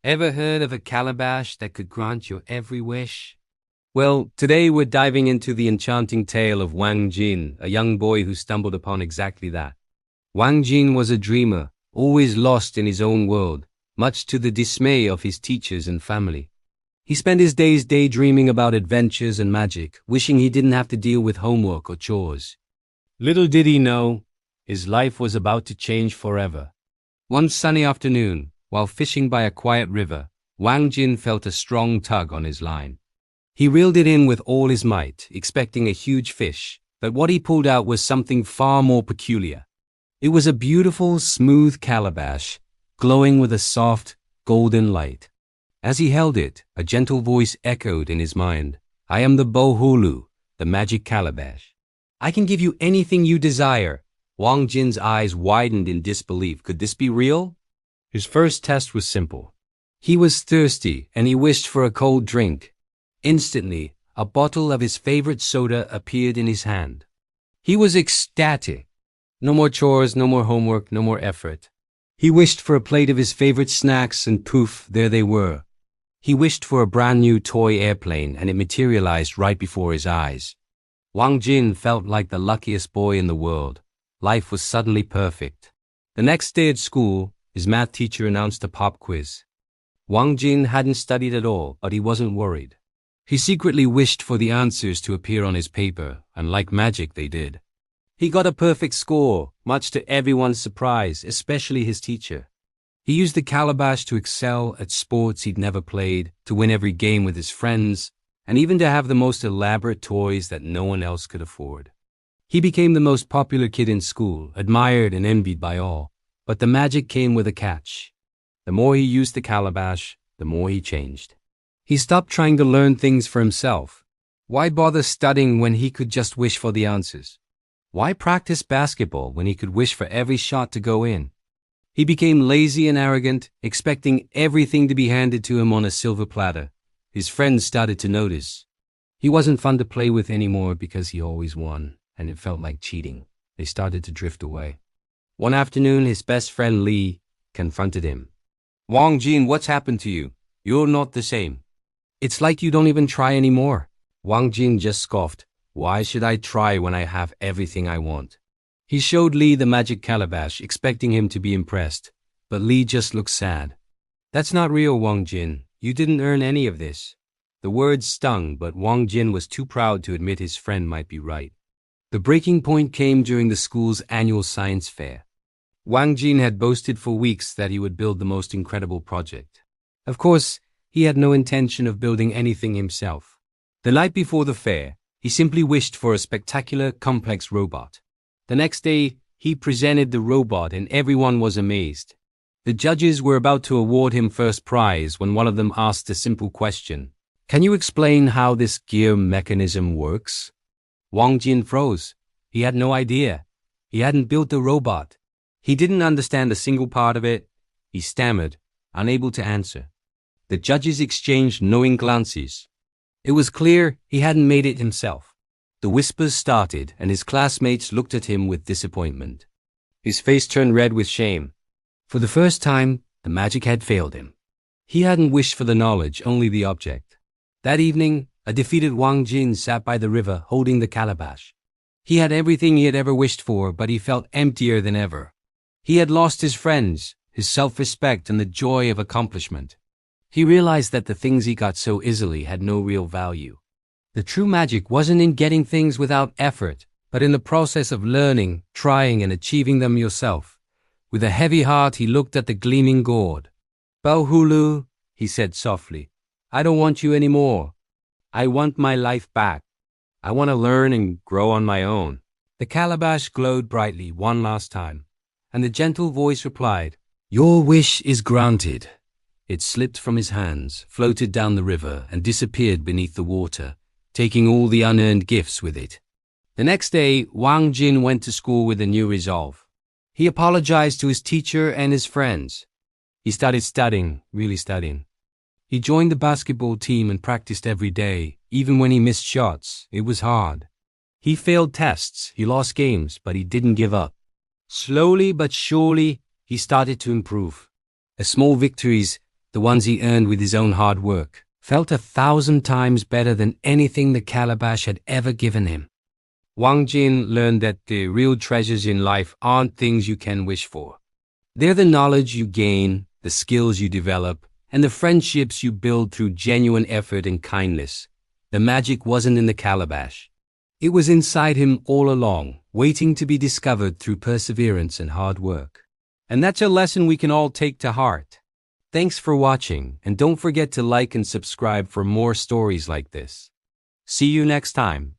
Ever heard of a calabash that could grant your every wish? Well, today we're diving into the enchanting tale of Wang Jin, a young boy who stumbled upon exactly that. Wang Jin was a dreamer, always lost in his own world, much to the dismay of his teachers and family. He spent his days daydreaming about adventures and magic, wishing he didn't have to deal with homework or chores. Little did he know, his life was about to change forever. One sunny afternoon, while fishing by a quiet river, Wang Jin felt a strong tug on his line. He reeled it in with all his might, expecting a huge fish, but what he pulled out was something far more peculiar. It was a beautiful, smooth calabash, glowing with a soft, golden light. As he held it, a gentle voice echoed in his mind. "I am the Bohulu, the Magic Calabash. I can give you anything you desire." Wang Jin's eyes widened in disbelief. Could this be real? His first test was simple. He was thirsty, and he wished for a cold drink. Instantly, a bottle of his favorite soda appeared in his hand. He was ecstatic. No more chores, no more homework, no more effort. He wished for a plate of his favorite snacks, and poof, there they were. He wished for a brand new toy airplane, and it materialized right before his eyes. Wang Jin felt like the luckiest boy in the world. Life was suddenly perfect. The next day at school, his math teacher announced a pop quiz. Wang Jin hadn't studied at all, but he wasn't worried. He secretly wished for the answers to appear on his paper, and like magic they did. He got a perfect score, much to everyone's surprise, especially his teacher. He used the calabash to excel at sports he'd never played, to win every game with his friends, and even to have the most elaborate toys that no one else could afford. He became the most popular kid in school, admired and envied by all. But the magic came with a catch. The more he used the calabash, the more he changed. He stopped trying to learn things for himself. Why bother studying when he could just wish for the answers? Why practice basketball when he could wish for every shot to go in? He became lazy and arrogant, expecting everything to be handed to him on a silver platter. His friends started to notice. He wasn't fun to play with anymore because he always won, and it felt like cheating. They started to drift away. One afternoon, his best friend Li confronted him. "Wang Jin, what's happened to you? You're not the same." "It's like you don't even try anymore." Wang Jin just scoffed. "Why should I try when I have everything I want?" He showed Li the magic calabash, expecting him to be impressed, but Li just looked sad. "That's not real, Wang Jin. You didn't earn any of this." The words stung, but Wang Jin was too proud to admit his friend might be right. The breaking point came during the school's annual science fair. Wang Jin had boasted for weeks that he would build the most incredible project. Of course, he had no intention of building anything himself. The night before the fair, he simply wished for a spectacular, complex robot. The next day, he presented the robot and everyone was amazed. The judges were about to award him first prize when one of them asked a simple question. "Can you explain how this gear mechanism works?" Wang Jin froze. He had no idea. He hadn't built the robot. He didn't understand a single part of it. He stammered, unable to answer. The judges exchanged knowing glances. It was clear he hadn't made it himself. The whispers started, and his classmates looked at him with disappointment. His face turned red with shame. For the first time, the magic had failed him. He hadn't wished for the knowledge, only the object. That evening, a defeated Wang Jin sat by the river holding the calabash. He had everything he had ever wished for, but he felt emptier than ever. He had lost his friends, his self-respect, and the joy of accomplishment. He realized that the things he got so easily had no real value. The true magic wasn't in getting things without effort, but in the process of learning, trying, and achieving them yourself. With a heavy heart, he looked at the gleaming gourd. "Baohulu," he said softly, "I don't want you anymore. I want my life back. I want to learn and grow on my own." The calabash glowed brightly one last time, and the gentle voice replied, "Your wish is granted." It slipped from his hands, floated down the river, and disappeared beneath the water, taking all the unearned gifts with it. The next day, Wang Jin went to school with a new resolve. He apologized to his teacher and his friends. He started studying, really studying. He joined the basketball team and practiced every day, even when he missed shots. It was hard. He failed tests, he lost games, but he didn't give up. Slowly but surely, he started to improve. As small victories the ones he earned with his own hard work, felt 1,000 times better than anything the calabash had ever given him. Wang Jin learned that the real treasures in life aren't things you can wish for. They're the knowledge you gain, the skills you develop, and the friendships you build through genuine effort and kindness. The magic wasn't in the calabash. It was inside him all along, waiting to be discovered through perseverance and hard work. And that's a lesson we can all take to heart. Thanks for watching, and don't forget to like and subscribe for more stories like this. See you next time.